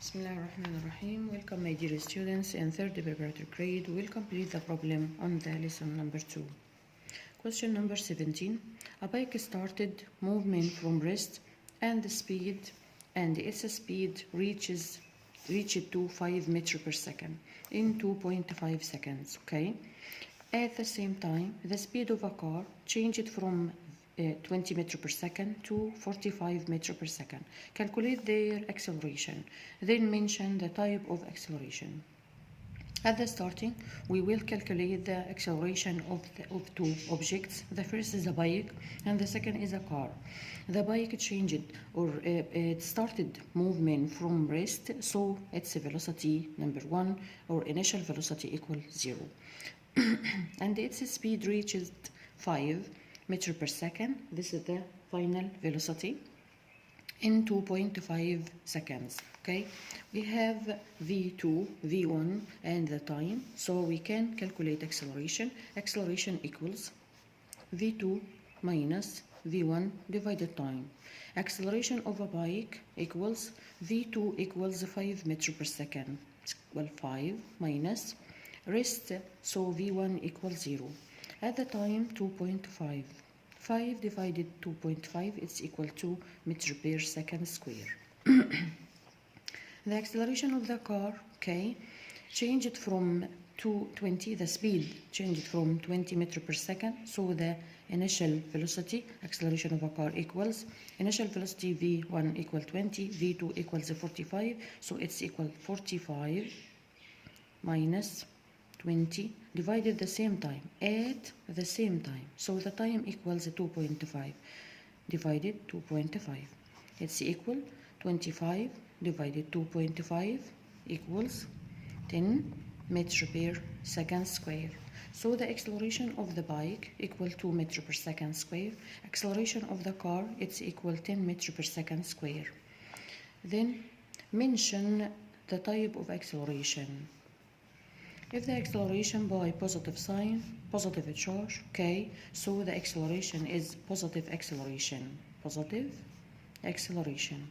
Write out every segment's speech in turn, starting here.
Bismillahirrahmanirrahim. Welcome my dear students in third preparatory grade. We'll complete the problem on the lesson number 2. Question number 17. A bike started movement from rest and its speed reached to 5 meters per second in 2.5 seconds. Okay. At the same time, the speed of a car changed from 20 meters per second to 45 meters per second. Calculate their acceleration. Then mention the type of acceleration. At the starting, we will calculate the acceleration of two objects. The first is a bike and the second is a car. The bike changed it started movement from rest, so its velocity number 1 or initial velocity equal 0. And its speed reaches 5 meters per second. This is the final velocity in 2.5 seconds. Okay, we have v2, v1 and the time, so we can calculate acceleration. Acceleration equals v2 minus v1 divided time. Acceleration of a bike equals v2 equals 5 meters per second. Well, 5 minus rest, so v1 equals 0. At the time, 2.5. 5 divided 2.5, it's equal to meters per second square. The acceleration of the car, okay, changed from 220, the speed changed from 20 meters per second, so the initial velocity, acceleration of a car equals, initial velocity v1 equal 20, v2 equals 45, so it's equal 45 minus 20 divided the same time at the same time, so the time equals 2.5 divided 2.5, it's equal 25 divided 2.5 equals 10 meters per second square. So the acceleration of the bike equal 2 meters per second square. Acceleration of the car, it's equal 10 meters per second square. Then mention the type of acceleration. If the acceleration by positive sign, positive charge, okay, so the acceleration is positive acceleration. Positive acceleration.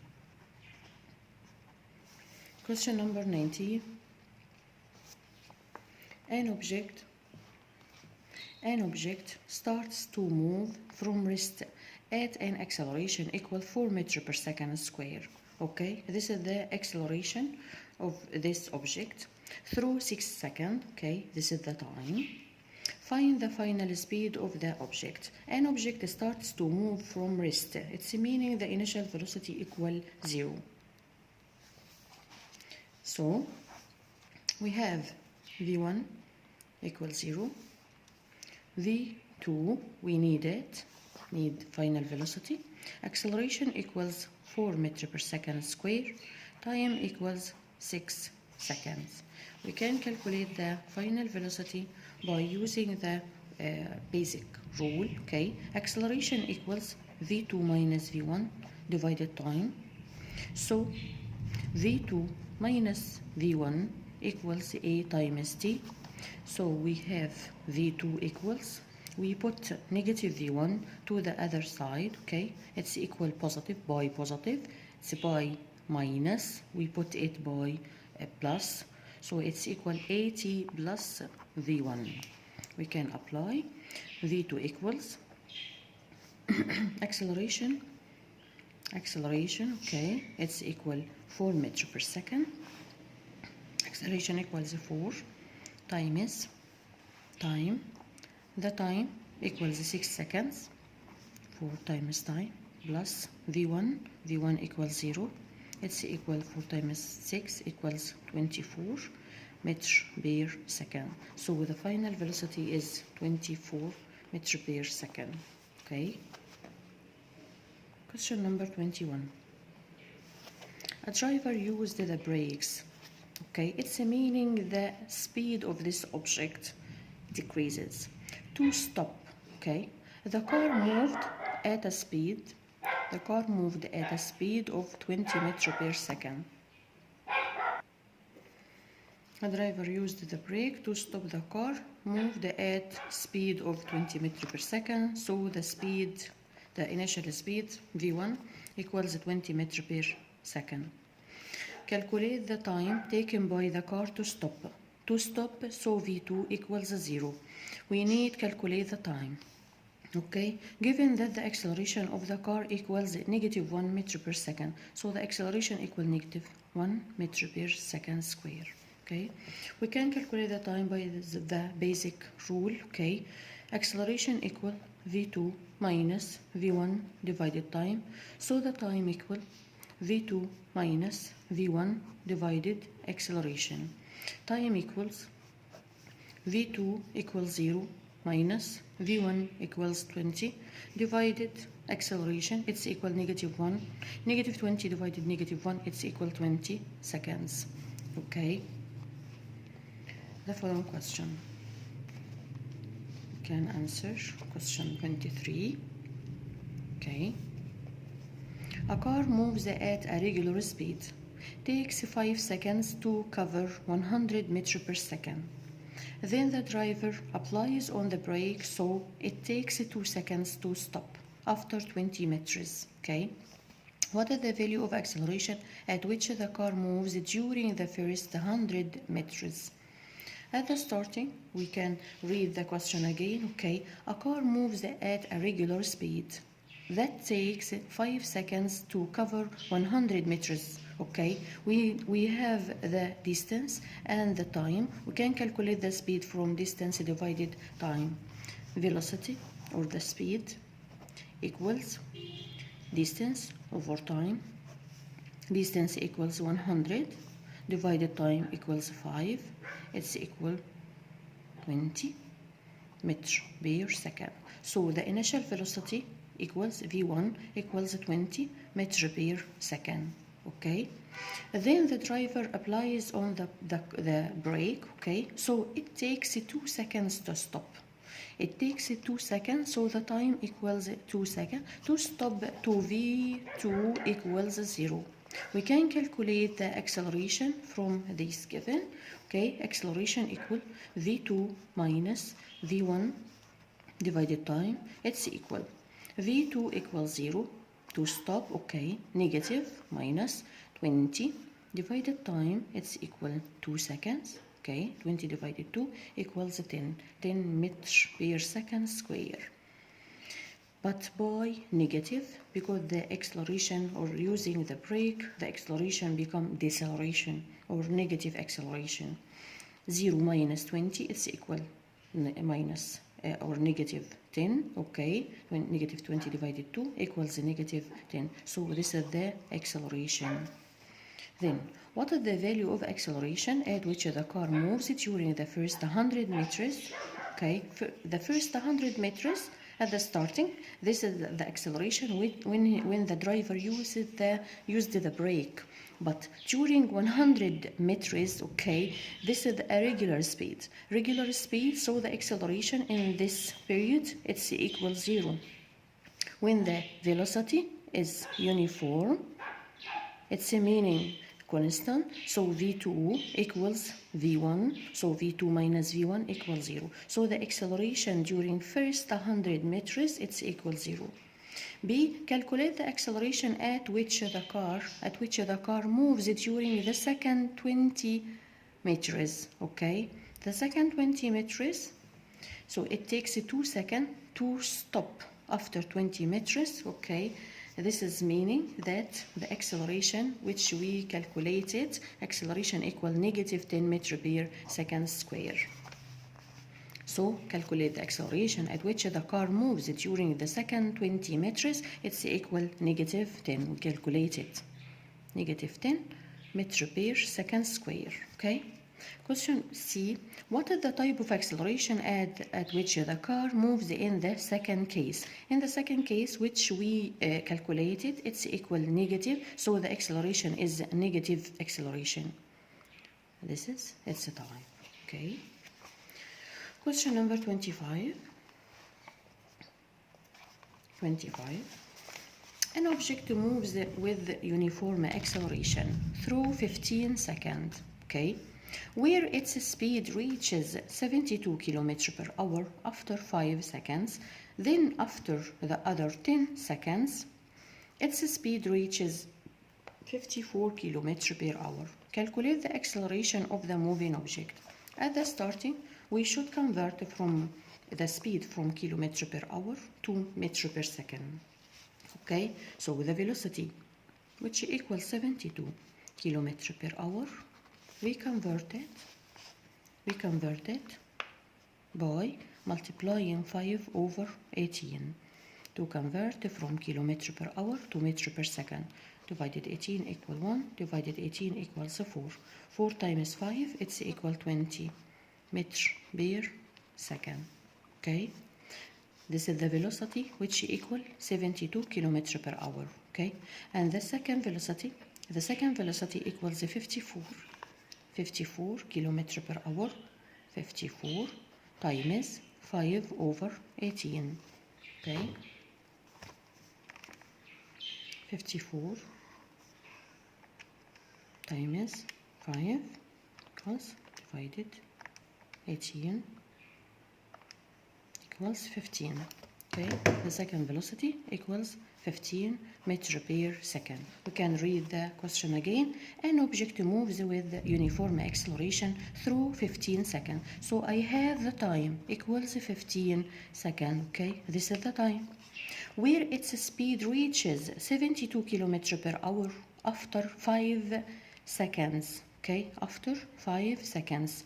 Question number 90. An object starts to move from rest at an acceleration equal 4 meters per second square. Okay, this is the acceleration of this object through 6 seconds. Okay, this is the time. Find the final speed of the object. An object starts to move from rest. It's meaning the initial velocity equal 0. So we have v1 equals 0, v2 we need final velocity, acceleration equals 4 meters per second square, time equals 6 seconds. We can calculate the final velocity by using the basic rule. Okay, acceleration equals v2 minus v1 divided time, so v2 minus v1 equals a times t, so we have v2 equals, we put negative v1 to the other side. Okay, it's equal positive by positive, it's by minus, we put it by plus, so it's equal at plus v1. We can apply v2 equals acceleration, okay, it's equal 4 meters per second. Acceleration equals 4 times time. The time equals 6 seconds. 4 times time plus v1. v1 equals 0. It's equal 4 times 6 equals 24 meters per second. So the final velocity is 24 meters per second. Okay. Question number 21. A driver used the brakes. Okay, it's meaning the speed of this object decreases. To stop, okay, the car moved at a speed of 20 meters per second. A driver used the brake to stop the car, moved at speed of 20 meters per second, so the initial speed v1 equals 20 meters per second. calculate the time taken by the car to stop. To stop, so V2 equals 0. We need calculate the time. Okay, given that the acceleration of the car equals negative 1 meter per second, so the acceleration equals negative 1 meter per second square. Okay, we can calculate the time by the basic rule. Okay, acceleration equal V2 minus V1 divided time, so the time equal V2 minus V1 divided acceleration. Time equals V2 equals 0 minus V1 equals 20 divided acceleration, it's equal negative 1. Negative 20 divided negative 1, it's equal 20 seconds. Okay, the following question. We can answer question 23. Okay, a car moves at a regular speed, takes 5 seconds to cover 100 meters per second. Then the driver applies on the brake, so it takes 2 seconds to stop after 20 meters. Okay, what is the value of acceleration at which the car moves during the first 100 meters? At the starting, we can read the question again. Okay, a car moves at a regular speed that takes 5 seconds to cover 100 meters. Okay, we have the distance and the time. We can calculate the speed from distance divided time. Velocity or the speed equals distance over time. Distance equals 100 divided time equals 5. It's equal 20 meters per second. So the initial velocity equals V1 equals 20 meters per second. Okay, then the driver applies on the brake. Okay, so it takes 2 seconds to stop. It takes 2 seconds, so the time equals 2 seconds. To stop, to V2 equals 0. We can calculate the acceleration from this given. Okay, acceleration equal V2 minus V1 divided time. It's equal V2 equals 0. To stop, okay, negative minus 20 divided time, it's equal 2 seconds. Okay, 20 divided 2 equals 10 meters per second square. But by negative, because the acceleration or using the brake, the acceleration become deceleration or negative acceleration. 0 minus 20, it's equal minus or negative 10. Okay, when negative 20 divided 2 equals negative 10. So this is the acceleration. Then, what is the value of acceleration at which the car moves during the first 100 meters? Okay, for the first 100 meters at the starting, this is the acceleration when the driver used the brake. But during 100 meters, okay, this is a regular speed. Regular speed, so the acceleration in this period, it's equal 0. When the velocity is uniform, it's a meaning constant, so V2 equals V1, so V2 minus V1 equals 0. So the acceleration during first 100 meters, it's equal 0. B, calculate the acceleration at which the car moves during the second 20 meters. Okay, the second 20 meters, so it takes 2 seconds to stop after 20 meters. Okay, this is meaning that the acceleration which we calculated, acceleration equal negative 10 meters per second square. So calculate the acceleration at which the car moves during the second 20 meters. It's equal negative 10. We calculate it. Negative 10 meters per second square. Okay. Question C. What is the type of acceleration at which the car moves in the second case? In the second case, which we calculated, it's equal negative. So the acceleration is negative acceleration. It's a time. Okay. Question number 25. An object moves with uniform acceleration through 15 seconds, okay, where its speed reaches 72 km per hour after 5 seconds. Then after the other 10 seconds, its speed reaches 54 kilometers per hour. Calculate the acceleration of the moving object. At the starting, we should convert from the speed from kilometer per hour to meter per second. Okay, so the velocity, which equals 72 kilometers per hour, we convert it by multiplying 5 over 18 to convert from kilometer per hour to meter per second. Divided 18 equal 1, divided 18 equals 4. 4 times 5, it's equal 20 meter per second. Okay, this is the velocity, which equal 72 kilometers per hour. Okay, and the second velocity equals 54 kilometers per hour. 54 times 5 over 18. Okay, 54 times 5 equals divided 18 equals 15. Okay, the second velocity equals 15 meters per second. We can read the question again. An object moves with uniform acceleration through 15 seconds. So I have the time equals 15 seconds. Okay, this is the time where its speed reaches 72 kilometers per hour after 5 seconds. Okay, after 5 seconds.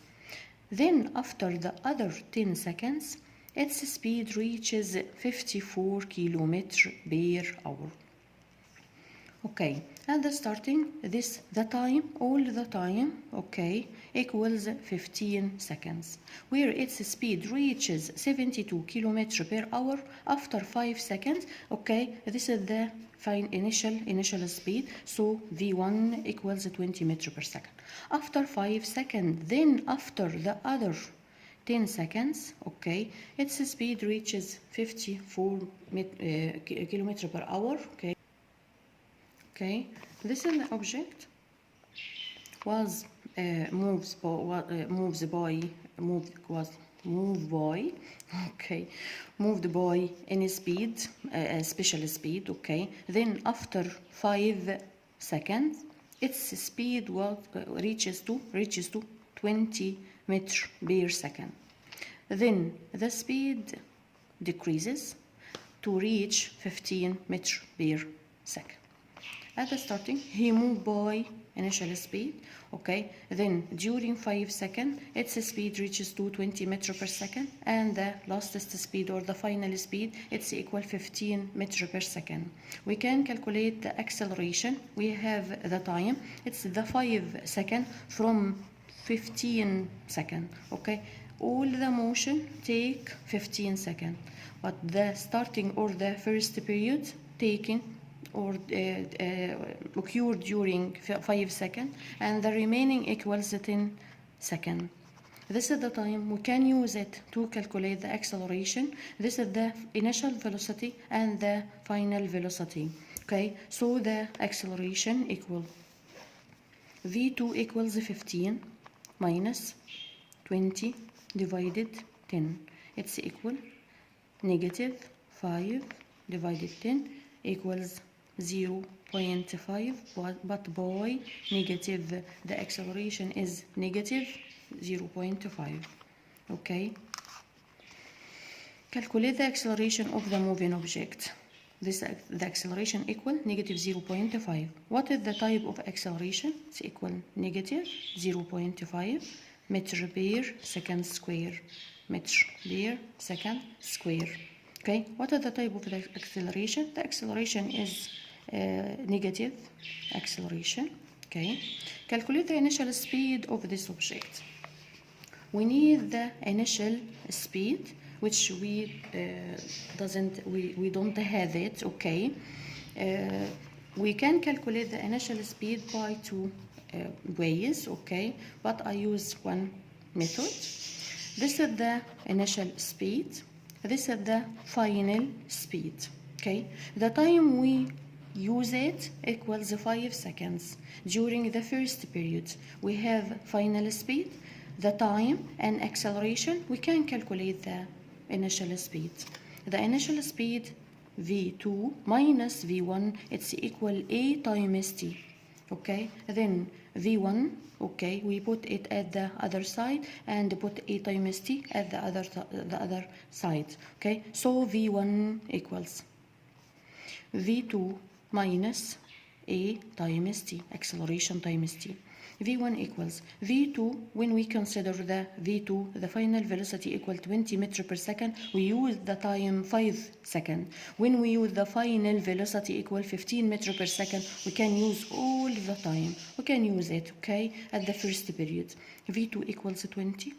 Then after the other 10 seconds, its speed reaches 54 kilometers per hour. Okay, and the starting, all the time, okay, equals 15 seconds, where its speed reaches 72 kilometers per hour after 5 seconds. Okay, this is the initial speed, so V1 equals 20 meters per second. After 5 seconds, then after the other 10 seconds, okay, its speed reaches 54 kilometers per hour. Okay, this is the object was moved by any speed, special speed. Okay, then after 5 seconds, its speed reaches to 20 meters per second. Then the speed decreases to reach 15 meters per second. At the starting, he moved by initial speed. Okay, then during 5 seconds, its speed reaches to 20 meters per second, and the lastest speed, or the final speed, it's equal 15 meters per second. We can calculate the acceleration. We have the time, it's the 5 seconds from 15 seconds. Okay, all the motion take 15 seconds, but the starting or the first period taken or occurred during 5 seconds, and the remaining equals 10 seconds. This is the time we can use it to calculate the acceleration. This is the initial velocity and the final velocity. Okay, so the acceleration equal V2 equals 15 minus 20 divided 10. It's equal negative 5 divided 10 equals 0.5, but by negative, the acceleration is negative 0.5. Okay, calculate the acceleration of the moving object. The acceleration equal negative 0.5. What is the type of acceleration? It's equal negative 0.5 meter per second square. Meter per second square. Okay, what is the type of the acceleration? The acceleration is negative acceleration. Okay, calculate the initial speed of this object. We need the initial speed, which we don't have it. Okay, we can calculate the initial speed by 2 ways. Okay, but I use one method. This is the initial speed. This is the final speed. Okay, the time we use it equals 5 seconds. During the first period, we have final speed, the time, and acceleration. We can calculate the initial speed. The initial speed V2 minus V1, it's equal A times T. okay? Then v1, okay, we put it at the other side and put a times t at the other side, okay? So v1 equals v2 minus a times t, acceleration times t. v1 equals v2. When we consider the v2, the final velocity equal 20 meters per second, we use the time 5 seconds. When we use the final velocity equal 15 meters per second, we can use all the time. We can use it, okay, at the first period. v2 equals 20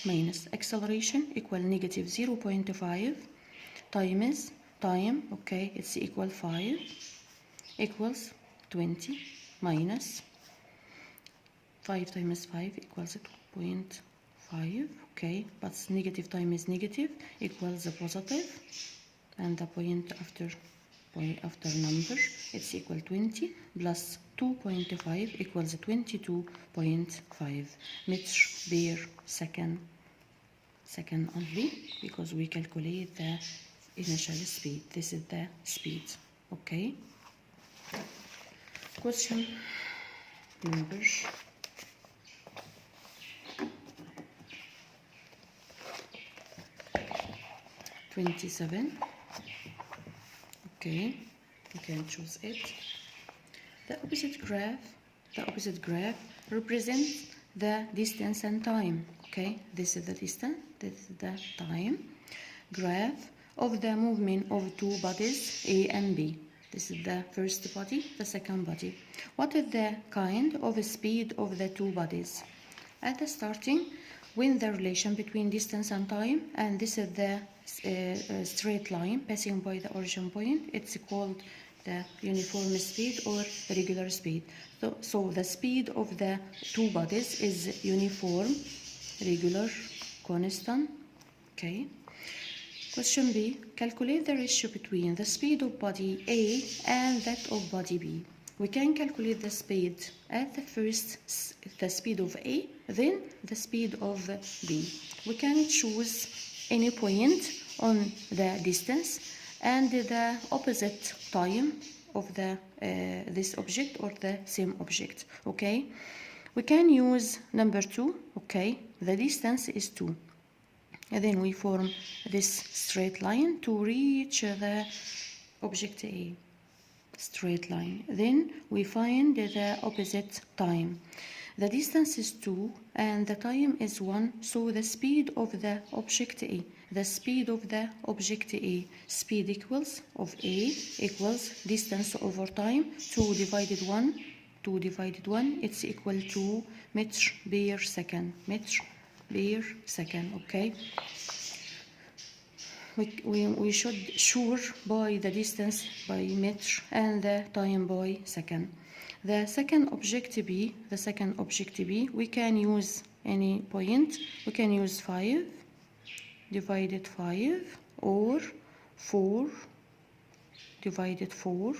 minus acceleration equal negative 0.5 times time, okay, it's equal 5 equals 20 minus 5 times 5 equals 2.5, okay, but negative times negative equals a positive, and the point after number, it's equal 20 plus 2.5 equals 22.5 meters per second only, because we calculate the initial speed. This is the speed, okay? Question number 27. Okay, you can choose it. The opposite graph represents the distance and time. Okay, this is the distance, this is the time. Graph of the movement of two bodies A and B. This is the first body, the second body. What is the kind of speed of the two bodies? At the starting, when the relation between distance and time, and this is the straight line passing by the origin point, it's called the uniform speed or regular speed. So the speed of the two bodies is uniform, regular, constant, okay? Question B, calculate the ratio between the speed of body A and that of body B. We can calculate the speed at the first, the speed of A, then the speed of B. We can choose any point on the distance and the opposite time of the this object or the same object, okay? We can use number 2, okay? The distance is 2. And then we form this straight line to reach the object A. Straight line. Then we find the opposite time. The distance is 2 and the time is 1, so the speed of the object A. The speed of the object A. Speed equals of A equals distance over time. 2 divided 1. 2 divided 1. It's equal to meters per second. Meters per second. Okay. We should sure by the distance by meter and the time by second. The second object B, we can use any point. We can use 5 divided 5 or 4 divided 4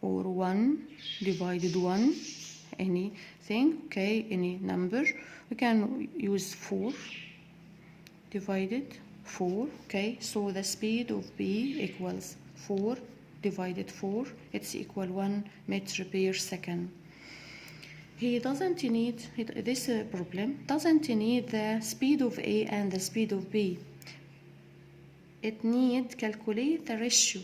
or 1 divided 1, anything, okay, any number. We can use 4 divided 4, okay, so the speed of B equals 4 divided 4, it's equal 1 meter per second. He doesn't need, this problem doesn't need the speed of A and the speed of B. It needs calculate the ratio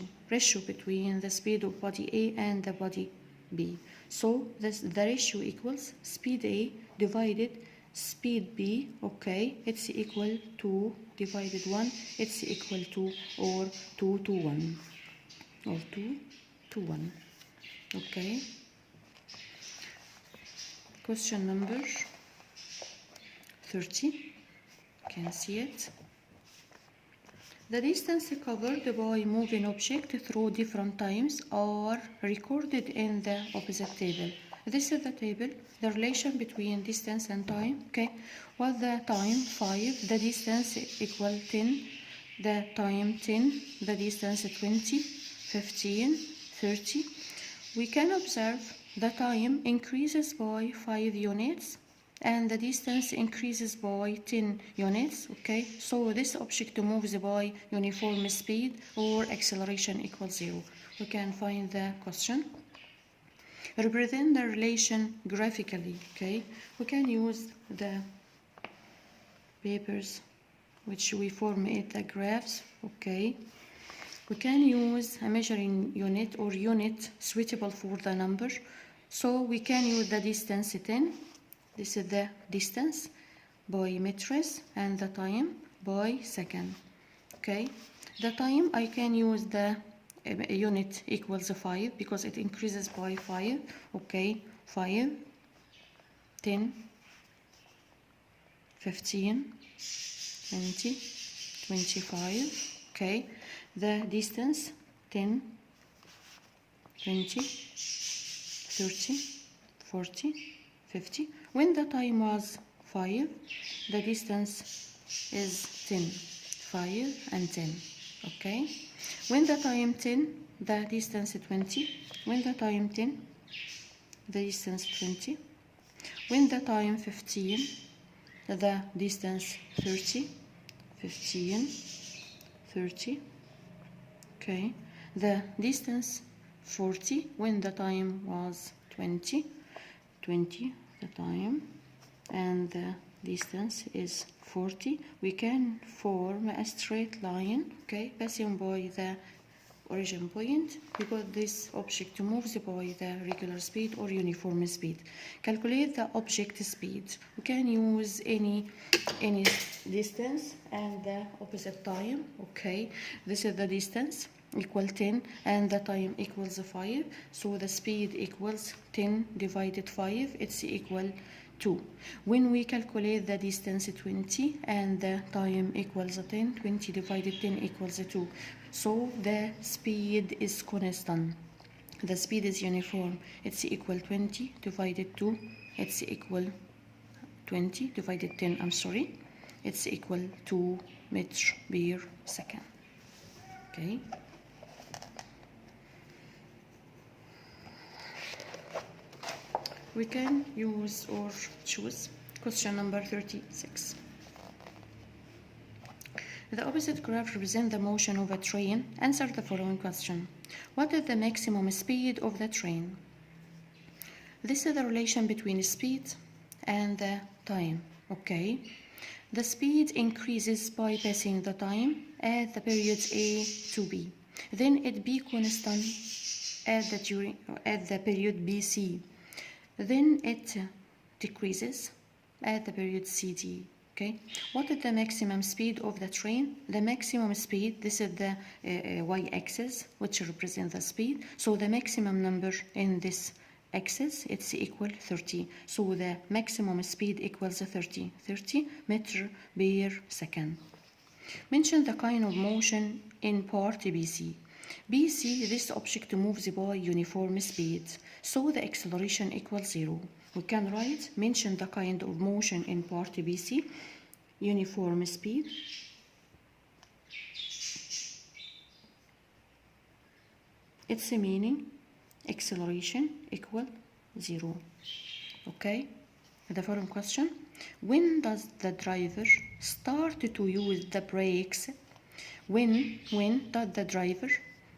between the speed of body A and the body B. So the ratio equals speed A divided speed B, okay, it's equal to divided 1, it's equal to or 2 to 1 or 2 to 1, okay. Question number 30, you can see it. The distance covered by moving object through different times are recorded in the opposite table. This is the table, the relation between distance and time, okay? Well, the time 5, the distance equal 10, the time 10, the distance 20, 15, 30. We can observe the time increases by 5 units and the distance increases by 10 units, okay? So this object moves by uniform speed or acceleration equals 0. We can find the question. Represent the relation graphically, okay? We can use the papers which we form it the graphs, okay? We can use a measuring unit or unit suitable for the number. So we can use the distance 10. This is the distance by meters and the time by second, okay? The time I can use the unit equals 5 because it increases by 5, okay? 5, 10, 15, 20, 25, okay? The distance 10, 20, 30, 40, 50. When the time was 5, the distance is 10, 5 and 10, okay? When the time 10, the distance 20. When the time 10, the distance 20. When the time 15, the distance 30, 15, 30, okay? The distance 40 when the time was 20, 20 the time, and the distance is 40. We can form a straight line, okay, passing by the origin point because this object moves by the regular speed or uniform speed. Calculate the object speed. We can use any distance and the opposite time, okay? This is the distance equal 10 and the time equals 5, so the speed equals 10 divided 5, it's equal 2. When we calculate the distance 20 and the time equals 10, 20 divided 10 equals 2, so the speed is constant, the speed is uniform, it's equal 20 divided 2, it's equal 20 divided 10, I'm sorry, it's equal 2 meters per second, okay? We can use or choose question number 36. The opposite graph represents the motion of a train. Answer the following question. What is the maximum speed of the train? This is the relation between speed and the time, okay? The speed increases by passing the time at the periods A to B. Then it be constant at the period BC. Then it decreases at the period CD, okay? What is the maximum speed of the train? The maximum speed, this is the y-axis, which represents the speed. So the maximum number in this axis, it's equal 30. So the maximum speed equals 30 meters per second. Mention the kind of motion in part BC. BC, this object moves by uniform speed, so the acceleration equals 0. We can write, mention the kind of motion in part BC, uniform speed, its meaning, acceleration equal 0. Okay, the following question, when does the driver start to use the brakes? When does the driver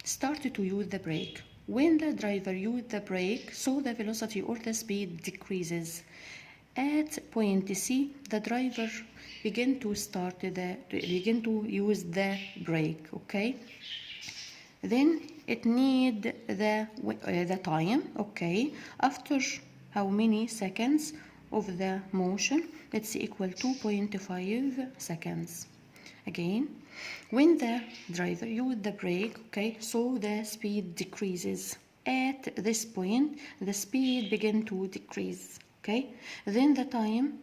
start to use the brake? When the driver uses the brake, so the velocity or the speed decreases. At point C, the driver begin to use the brake, okay? Then it need the time, okay? After how many seconds of the motion? It's equal to 2.5 seconds. Again, when the driver uses the brake, okay, so the speed decreases. At this point, the speed begins to decrease, okay? Then the time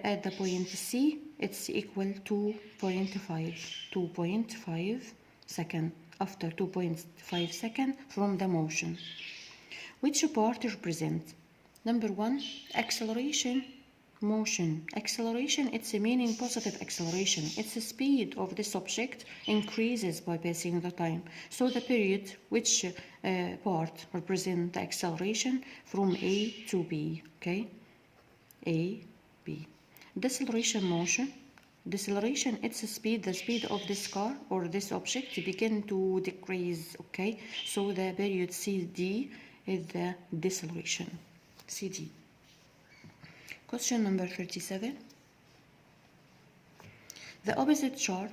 at the point C, it's equal to 2.5 seconds. After 2.5 seconds from the motion. Which part represents? Number 1, acceleration. Motion. Acceleration, it's a meaning positive acceleration. It's the speed of this object increases by passing the time. So the period which part represents the acceleration from A to B, okay? A, B. Deceleration motion. Deceleration, it's a speed, the speed of this car or this object begin to decrease, okay? So the period CD is the deceleration. CD. Question number 37. The opposite chart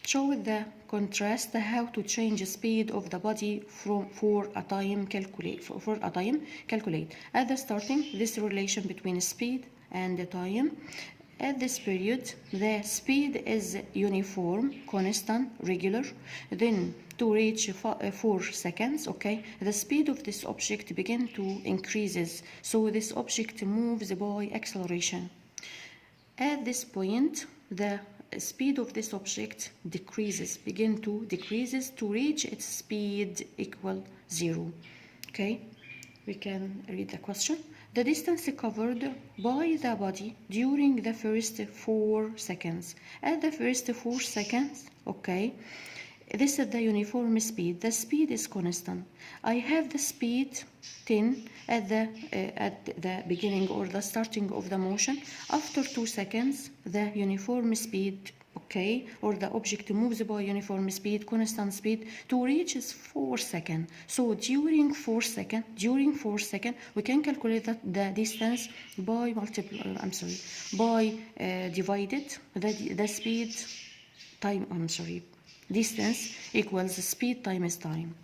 shows the contrast how to change the speed of the body for a time calculate. At the starting, this relation between speed and the time. At this period, the speed is uniform, constant, regular. Then to reach 4 seconds, okay, the speed of this object begins to increases. So this object moves by acceleration. At this point, the speed of this object begin to decreases to reach its speed equal 0. Okay, we can read the question. The distance covered by the body during the first 4 seconds. At the first 4 seconds, okay, this is the uniform speed. The speed is constant. I have the speed 10 at the beginning or the starting of the motion. After 2 seconds, the uniform speed, okay, or the object moves by uniform speed, constant speed, to reach 4 seconds. So during 4 seconds, we can calculate that the distance by divided the speed time. Distance equals speed times time.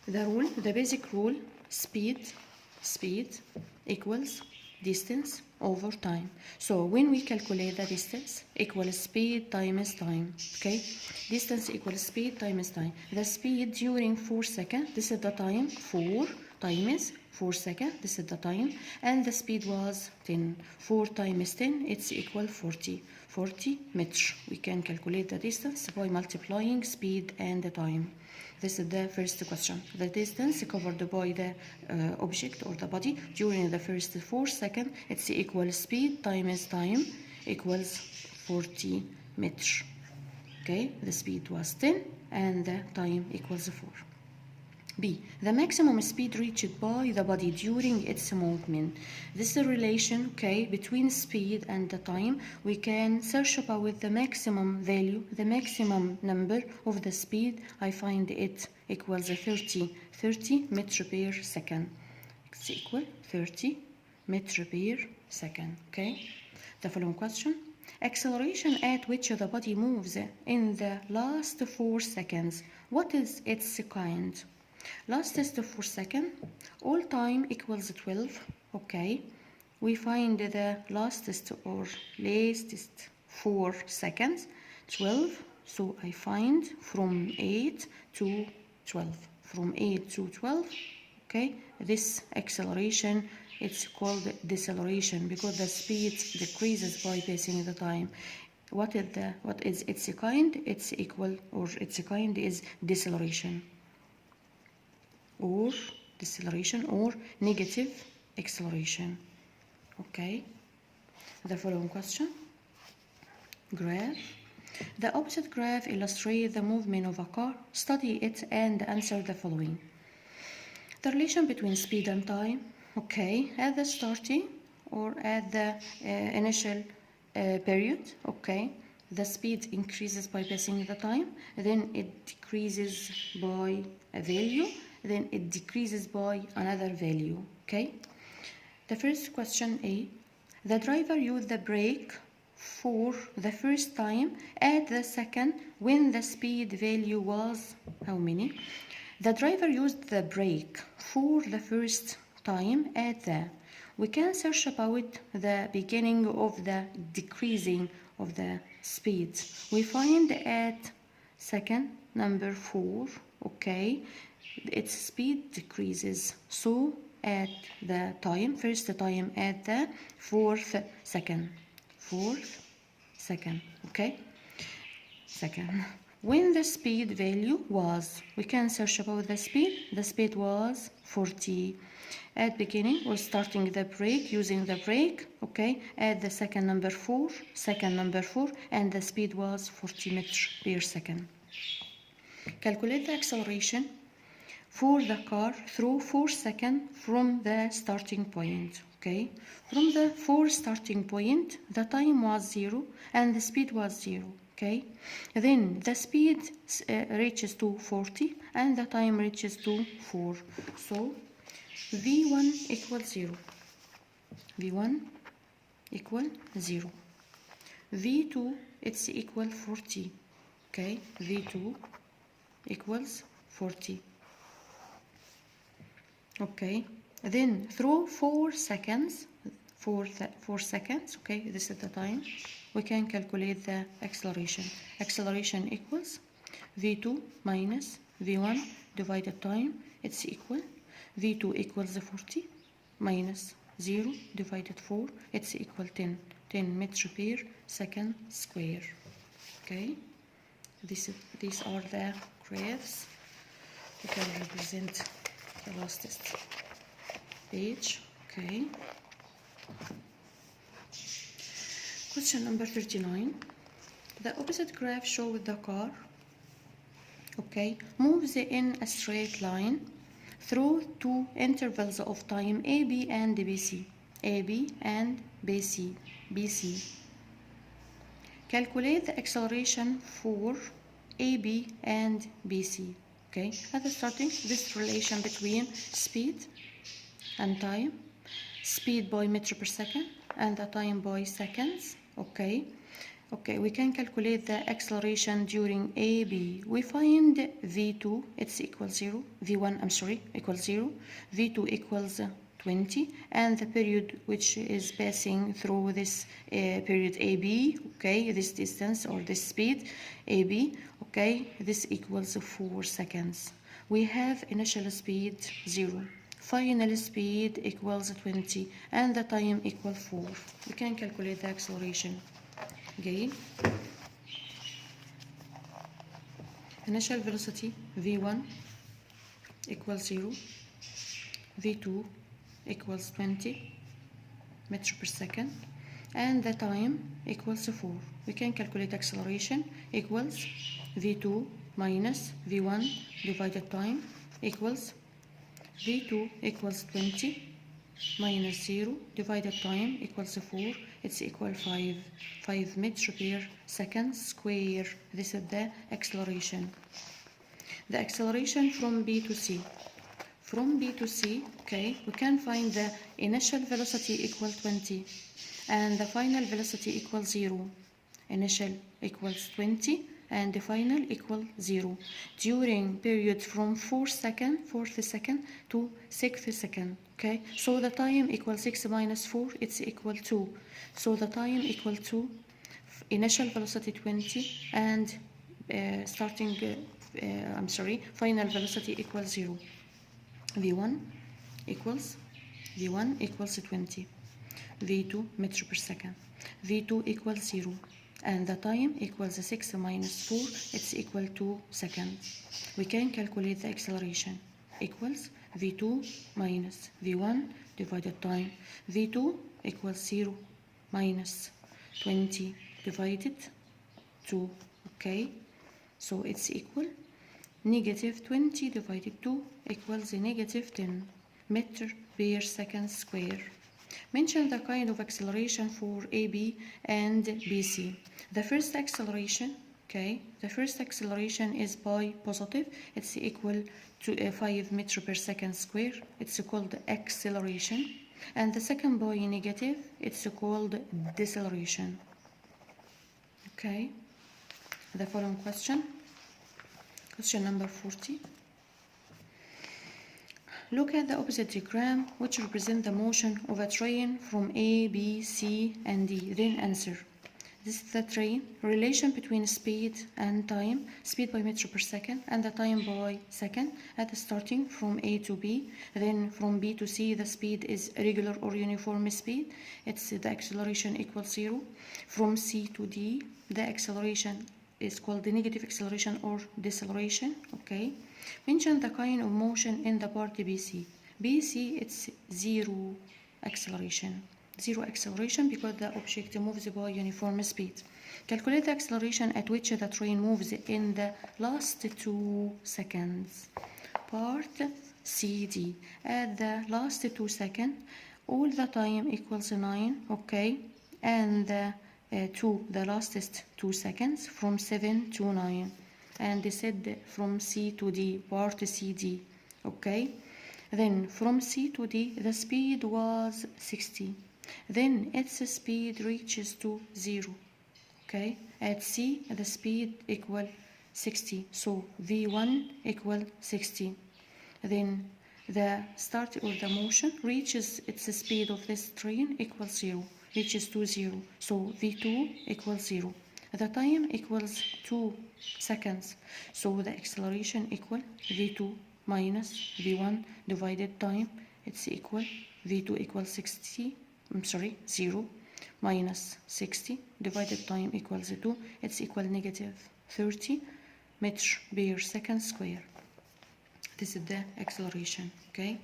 The basic rule, speed equals distance over time. So when we calculate the distance equals speed times time, okay? Distance equals speed times time. The speed during 4 seconds, this is the time, 4 times 4 seconds, this is the time, and the speed was 10. 4 times 10, it's equal 40 meters. We can calculate the distance by multiplying speed and the time. This is the first question. The distance covered by the object or the body during the first 4 seconds, it's equal speed times time equals 40 meters. Okay, the speed was 10 and the time equals 4. B. The maximum speed reached by the body during its movement. This is a relation, okay, between speed and the time. We can search about the maximum value, the maximum number of the speed. I find it equals 30 meters per second. It's equal 30 meters per second, okay? The following question. Acceleration at which the body moves in the last 4 seconds. What is its kind? Lastest 4 seconds, all time equals 12, okay. We find the lastest or latest 4 seconds, 12, so I find from 8 to 12. From 8 to 12, okay, this acceleration, it's called deceleration because the speed decreases by passing the time. What is its kind? It's equal, or its kind is deceleration. Or deceleration or negative acceleration. Okay. The following question. Graph. The opposite graph illustrates the movement of a car. Study it and answer the following. The relation between speed and time. Okay. At the starting or at the initial period. Okay. The speed increases by passing the time. Then it decreases by a value. Then it decreases by another value, okay? The first question A. The driver used the brake for the first time at the second when the speed value was how many? The driver used the brake for the first time at the. We can search about the beginning of the decreasing of the speed. We find at second number 4, okay? Its speed decreases. So at the time, first time at the 4th second, okay? Second. When the speed value was, we can search about the speed was 40. At beginning, we're starting the brake, using the brake, okay? At the second number 4, and the speed was 40 meters per second. Calculate the acceleration for the car through 4 seconds from the starting point, okay? From the 4 starting point, the time was 0 and the speed was 0. Okay, then the speed reaches to 40 and the time reaches to 4. So v1 equals 0. v1 equal 0. v2 it's equal 40. Okay, v2 equals 40. Okay, then through 4 seconds, 4 seconds, okay, this is the time, we can calculate the acceleration. Acceleration equals v2 minus v1 divided time, it's equal v2 equals 40 minus 0 divided 4, it's equal 10 meters per second square. Okay, these are the graphs. We can represent the last page. Okay, question number 39. The opposite graph shows the car, okay, moves in a straight line through two intervals of time AB and BC. AB and BC. Calculate the acceleration for AB and BC. Okay, at the starting, this relation between speed and time, speed by meter per second and the time by seconds. Okay, we can calculate the acceleration during AB. We find v2 it's equal 0, v1 I'm sorry equals 0, v2 equals 20, and the period which is passing through this period AB, okay, this distance or this speed AB, okay, this equals 4 seconds. We have initial speed 0, final speed equals 20, and the time equals 4. We can calculate the acceleration. Again, initial velocity v1 equals 0, v2 equals 20 meters per second, and the time equals 4. We can calculate acceleration equals v2 minus v1 divided time equals v2 equals 20 minus 0 divided time equals 4. It's equal 5 meters per second square. This is the acceleration. The acceleration from B to C. From B to C, okay, we can find the initial velocity equal 20 and the final velocity equals 0. Initial equals 20 and the final equal 0 during period from 4th second to 6th second. Okay, so the time equals 6 minus 4, it's equal 2. So the time equal to initial velocity 20 and final velocity equals 0. v1 equals 20, v2 meters per second, v2 equals 0, and the time equals 6 minus 4, it's equal 2 seconds. We can calculate the acceleration equals v2 minus v1 divided time. v2 equals 0 minus 20 divided 2. Okay, so it's equal negative 20 divided 2 equals negative 10 meter per second square. Mention the kind of acceleration for AB and BC. The first acceleration, okay, the first acceleration is by positive. It's equal to 5 meter per second square. It's called acceleration. And the second by negative, it's called deceleration. Okay, the following question. Question number 40. Look at the opposite diagram which represents the motion of a train from A, B, C, and D. Then answer. This is the train. Relation between speed and time. Speed by meter per second and the time by second at the starting from A to B. Then from B to C the speed is regular or uniform speed. It's the acceleration equals 0. From C to D the acceleration is called the negative acceleration or deceleration. Okay, mention the kind of motion in the part BC. BC it's zero acceleration because the object moves by uniform speed. Calculate the acceleration at which the train moves in the last 2 seconds. Part CD, at the last 2 seconds all the time equals 9. Okay, and the to the lastest 2 seconds from 7 to 9, and they said from C to D, part CD. Okay, then from C to D the speed was 60, then its speed reaches to 0. Okay, at C the speed equal 60, so V1 equal 60. Then the start or the motion reaches its speed of this train equals 0, reaches to 0, so V2 equals 0. The time equals 2 seconds, so the acceleration equal V2 minus V1 divided time, it's equal V2 equals 0 minus 60 divided time equals 2, it's equal negative 30 meters per second square. This is the acceleration, okay?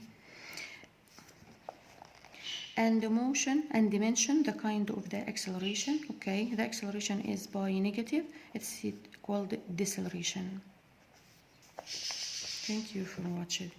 And the motion and dimension, the kind of the acceleration, okay? The acceleration is by negative, it's called deceleration. Thank you for watching.